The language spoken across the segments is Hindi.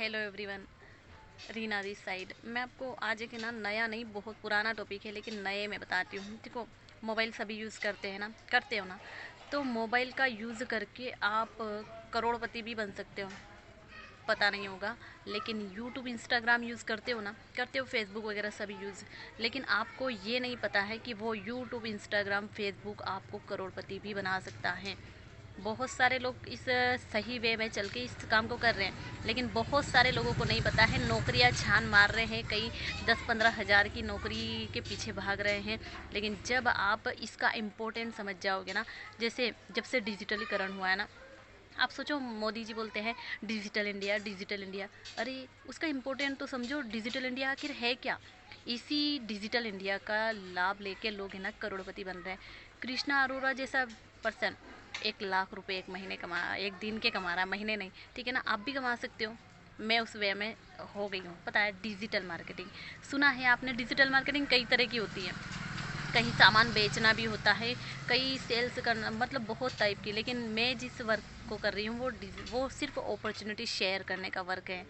Hello everyone, Reena this side. मैं आपको आज एक ना नया नहीं, बहुत पुराना टॉपिक है लेकिन नए में बताती हूँ। देखो, मोबाइल सभी यूज़ करते हैं ना, करते हो ना। तो मोबाइल का यूज़ करके आप करोड़पति भी बन सकते हो, पता नहीं होगा। लेकिन यूट्यूब इंस्टाग्राम यूज़ करते हो ना, करते हो, फेसबुक वगैरह सभी यूज़। लेकिन आपको ये नहीं पता है कि वो यूट्यूब इंस्टाग्राम फेसबुक आपको करोड़पति भी बना सकता है। बहुत सारे लोग इस सही वे में चल के इस काम को कर रहे हैं, लेकिन बहुत सारे लोगों को नहीं पता है। नौकरियां छान मार रहे हैं, कई 10-15 हज़ार की नौकरी के पीछे भाग रहे हैं। लेकिन जब आप इसका इम्पोर्टेंट समझ जाओगे ना, जैसे जब से डिजिटलीकरण हुआ है ना, आप सोचो, मोदी जी बोलते हैं डिजिटल इंडिया, डिजिटल इंडिया। अरे उसका इम्पोर्टेंट तो समझो। डिजिटल इंडिया आखिर है क्या? इसी डिजिटल इंडिया का लाभ लेके लोग है ना करोड़पति बन रहे हैं। कृष्णा अरोड़ा जैसा पर्सन 1 लाख रुपए एक महीने कमा, एक दिन के कमा रहा है, महीने नहीं, ठीक है ना। आप भी कमा सकते हो। मैं उस वे में हो गई हूँ, पता है। डिजिटल मार्केटिंग सुना है आपने? डिजिटल मार्केटिंग कई तरह की होती है। कहीं सामान बेचना भी होता है, कई सेल्स करना, मतलब बहुत टाइप की। लेकिन मैं जिस वर्क को कर रही हूँ वो सिर्फ अपॉर्चुनिटी शेयर करने का वर्क है,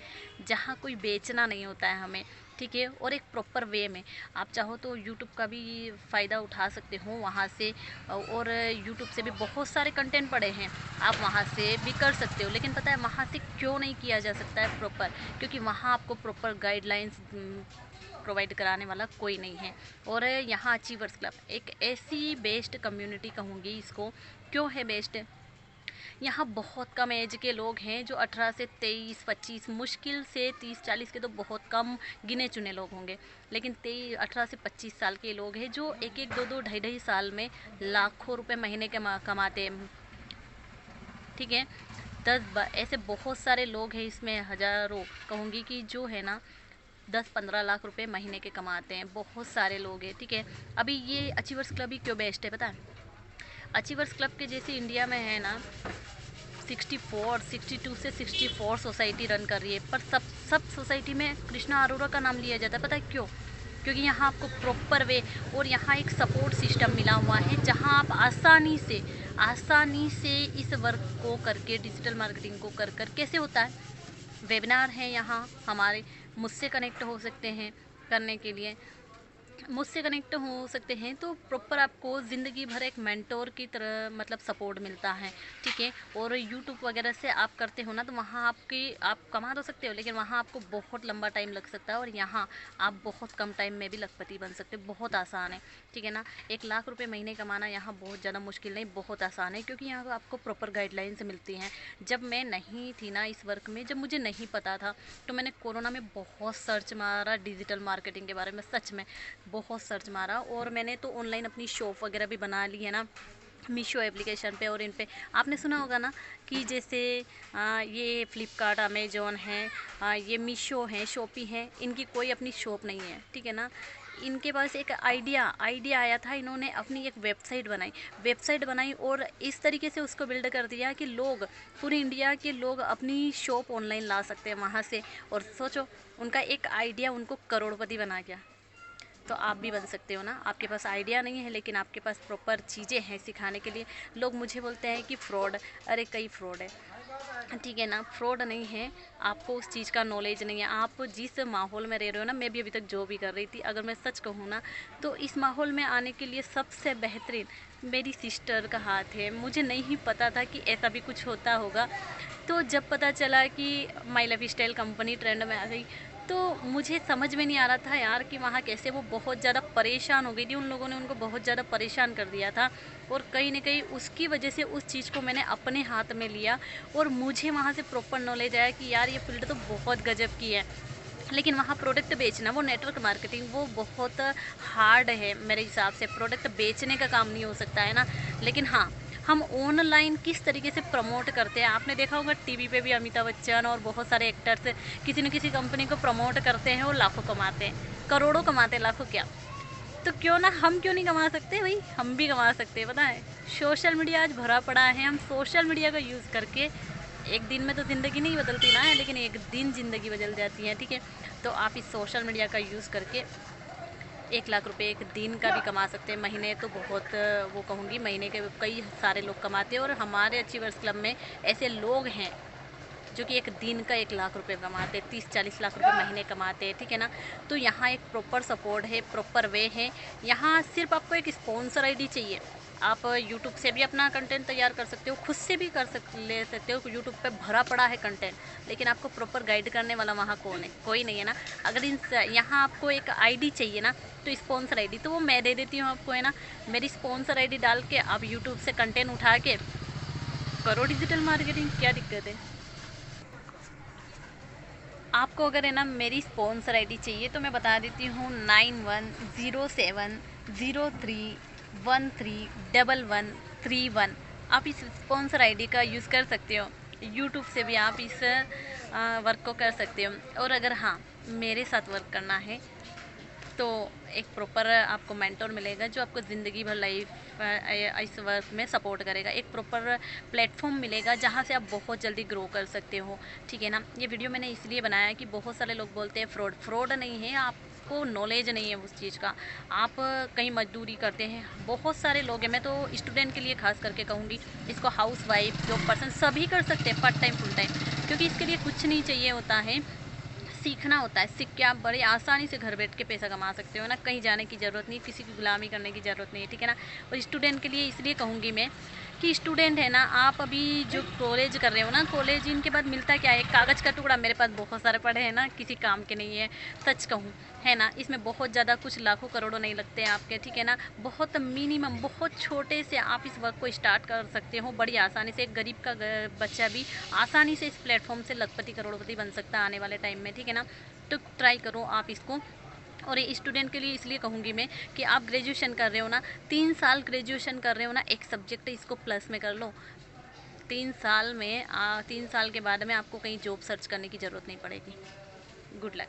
जहाँ कोई बेचना नहीं होता है हमें, ठीक है। और एक प्रॉपर वे में आप चाहो तो यूट्यूब का भी फ़ायदा उठा सकते हो वहाँ से। और यूट्यूब से भी बहुत सारे कंटेंट पड़े हैं, आप वहाँ से भी कर सकते हो। लेकिन पता है वहाँ से क्यों नहीं किया जा सकता है प्रॉपर? क्योंकि वहाँ आपको प्रॉपर गाइडलाइंस प्रोवाइड कराने वाला कोई नहीं है। और यहाँ अचीवर्स क्लब एक ऐसी बेस्ट कम्युनिटी कहूँगी इसको। क्यों है बेस्ट? यहाँ बहुत कम एज के लोग हैं, जो 18 से 23-25, मुश्किल से 30-40 के तो बहुत कम गिने चुने लोग होंगे। लेकिन 18 से 25 साल के लोग हैं जो एक एक दो दो ढाई साल में लाखों रुपए महीने कमाते हैं, ठीक है। ऐसे बहुत सारे लोग हैं इसमें, हज़ारों कहूँगी कि जो है ना 10-15 लाख रुपए महीने के कमाते हैं। बहुत सारे लोग हैं, ठीक है। अभी ये अचीवर्स क्लब ही क्यों बेस्ट है पता है? अचीवर्स क्लब के जैसे इंडिया में है ना 62 से 64 सोसाइटी रन कर रही है, पर सब सोसाइटी में कृष्णा अरोड़ा का नाम लिया जाता है। पता है क्यों? क्योंकि यहाँ आपको प्रॉपर वे और यहाँ एक सपोर्ट सिस्टम मिला हुआ है, जहाँ आप आसानी से इस वर्क को करके, डिजिटल मार्केटिंग को कर कैसे होता है। वेबिनार है यहाँ हमारे, मुझसे कनेक्ट हो सकते हैं करने के लिए, मुझसे कनेक्ट हो सकते हैं। तो प्रॉपर आपको ज़िंदगी भर एक मेंटोर की तरह मतलब सपोर्ट मिलता है, ठीक है। और यूट्यूब वगैरह से आप करते हो ना, तो वहाँ आप कमा तो सकते हो, लेकिन वहाँ आपको बहुत लंबा टाइम लग सकता है। और यहाँ आप बहुत कम टाइम में भी लखपति बन सकते हो, बहुत आसान है, ठीक है ना। 1 लाख रुपए महीने कमाना यहाँ बहुत ज़्यादा मुश्किल नहीं, बहुत आसान है। क्योंकि यहाँ आपको प्रॉपर गाइडलाइंस मिलती हैं। जब मैं नहीं थी ना इस वर्क में, जब मुझे नहीं पता था, तो मैंने कोरोना में बहुत सर्च मारा डिजिटल मार्केटिंग के बारे में, सच में बहुत सर्च मारा। और मैंने तो ऑनलाइन अपनी शॉप वगैरह भी बना ली है ना, मीशो एप्लीकेशन पे। और इन पे आपने सुना होगा ना कि जैसे ये फ्लिपकार्ट, अमेजोन है, ये मीशो है, शॉपी है, इनकी कोई अपनी शॉप नहीं है, ठीक है ना। इनके पास एक आइडिया आया था, इन्होंने अपनी एक वेबसाइट बनाई और इस तरीके से उसको बिल्ड कर दिया कि लोग, पूरी इंडिया के लोग अपनी शॉप ऑनलाइन ला सकते हैं वहाँ से। और सोचो, उनका एक आइडिया उनको करोड़पति बना गया। तो आप भी बन सकते हो ना। आपके पास आइडिया नहीं है, लेकिन आपके पास प्रॉपर चीज़ें हैं सिखाने के लिए। लोग मुझे बोलते हैं कि फ्रॉड, अरे कई फ्रॉड है, ठीक है ना। फ्रॉड नहीं है, आपको उस चीज़ का नॉलेज नहीं है। आप जिस माहौल में रह रहे हो ना, मैं भी अभी तक जो भी कर रही थी, अगर मैं सच कहूँ ना, तो इस माहौल में आने के लिए सबसे बेहतरीन मेरी सिस्टर का हाथ है। मुझे नहीं पता था कि ऐसा भी कुछ होता होगा। तो जब पता चला कि my life style company trend में आ गई, तो मुझे समझ में नहीं आ रहा था यार कि वहाँ कैसे। वो बहुत ज़्यादा परेशान हो गई थी, उन लोगों ने उनको बहुत ज़्यादा परेशान कर दिया था। और कहीं ना कहीं उसकी वजह से उस चीज़ को मैंने अपने हाथ में लिया, और मुझे वहाँ से प्रॉपर नॉलेज आया कि यार ये फील्ड तो बहुत गजब की है। लेकिन वहाँ प्रोडक्ट बेचना, वो नेटवर्क मार्केटिंग, वो बहुत हार्ड है मेरे हिसाब से। प्रोडक्ट बेचने का काम नहीं हो सकता है ना। लेकिन हाँ, हम ऑनलाइन किस तरीके से प्रमोट करते हैं, आपने देखा होगा टीवी पे भी अमिताभ बच्चन और बहुत सारे एक्टर्स किसी न किसी कंपनी को प्रमोट करते हैं और लाखों कमाते हैं, करोड़ों कमाते हैं, लाखों क्या। तो क्यों ना, हम क्यों नहीं कमा सकते भाई? हम भी कमा सकते हैं, पता है। सोशल मीडिया आज भरा पड़ा है, हम सोशल मीडिया का यूज़ करके, एक दिन में तो ज़िंदगी नहीं बदलती ना है, लेकिन एक दिन ज़िंदगी बदल जाती है, ठीक है। तो आप इस सोशल मीडिया का यूज़ करके 1 लाख रुपए एक दिन का भी कमा सकते हैं। महीने तो बहुत वो कहूँगी, महीने के कई सारे लोग कमाते हैं। और हमारे अचीवर्स क्लब में ऐसे लोग हैं जो कि एक दिन का 1 लाख रुपए कमाते, 30-40 लाख रुपए महीने कमाते हैं, ठीक है ना। तो यहाँ एक प्रॉपर सपोर्ट है, प्रॉपर वे है। यहाँ सिर्फ आपको एक स्पॉन्सर आईडी चाहिए। आप यूट्यूब से भी अपना कंटेंट तैयार कर सकते हो, खुद से भी ले सकते हो। यूट्यूब पे भरा पड़ा है कंटेंट, लेकिन आपको प्रॉपर गाइड करने वाला वहाँ कौन है? कोई नहीं है ना। अगर यहाँ आपको एक आईडी चाहिए ना, तो स्पॉन्सर आईडी तो वो मैं दे देती हूँ आपको, है ना। मेरी स्पॉन्सर आईडी डाल के आप यूट्यूब से कंटेंट उठा के करो डिजिटल मार्केटिंग, क्या दिक्कत है? आपको अगर है ना मेरी स्पॉन्सर आईडी चाहिए तो मैं बता देती हूँ 9107031131। आप इस स्पॉन्सर आईडी का यूज़ कर सकते हो। यूट्यूब से भी आप इस वर्क को कर सकते हो। और अगर हाँ मेरे साथ वर्क करना है तो एक प्रॉपर आपको मेंटोर मिलेगा जो आपको ज़िंदगी भर लाइफ इस वर्क में सपोर्ट करेगा। एक प्रॉपर प्लेटफॉर्म मिलेगा जहाँ से आप बहुत जल्दी ग्रो कर सकते हो, ठीक है ना। ये वीडियो मैंने इसलिए बनाया कि बहुत सारे लोग बोलते हैं फ्रॉड नहीं है, आपको नॉलेज नहीं है उस चीज़ का। आप कहीं मजदूरी करते हैं, बहुत सारे लोग हैं, मैं तो स्टूडेंट के लिए खास करके कहूँगी, इसको हाउस वाइफ जॉब पर्सन सभी कर सकते हैं, पार्ट टाइम फुल टाइम, क्योंकि इसके लिए कुछ नहीं चाहिए होता है, सीखना होता है। सीख के आप बड़ी आसानी से घर बैठ के पैसा कमा सकते हो ना, कहीं जाने की ज़रूरत नहीं, किसी की गुलामी करने की ज़रूरत नहीं है, ठीक है ना। और स्टूडेंट के लिए इसलिए कहूँगी मैं कि स्टूडेंट है ना, आप अभी जो कॉलेज कर रहे हो ना, कॉलेज इनके बाद मिलता क्या है? एक कागज़ का टुकड़ा। मेरे पास बहुत सारे पड़े हैं ना, किसी काम के नहीं है, सच कहूँ, है ना। इसमें बहुत ज़्यादा कुछ लाखों करोड़ों नहीं लगते हैं आपके, ठीक है ना। बहुत मिनिमम, बहुत छोटे से आप इस वर्क को स्टार्ट कर सकते हो बड़ी आसानी से। एक गरीब का बच्चा भी आसानी से इस प्लेटफॉर्म से लखपति करोड़पति बन सकता है आने वाले टाइम में, ठीक है ना। तो ट्राई करो आप इसको। और ये स्टूडेंट के लिए इसलिए कहूँगी मैं कि आप ग्रेजुएशन कर रहे हो ना, 3 साल ग्रेजुएशन कर रहे हो ना, एक सब्जेक्ट इसको प्लस में कर लो। 3 साल में 3 साल के बाद में आपको कहीं जॉब सर्च करने की ज़रूरत नहीं पड़ेगी। Good luck.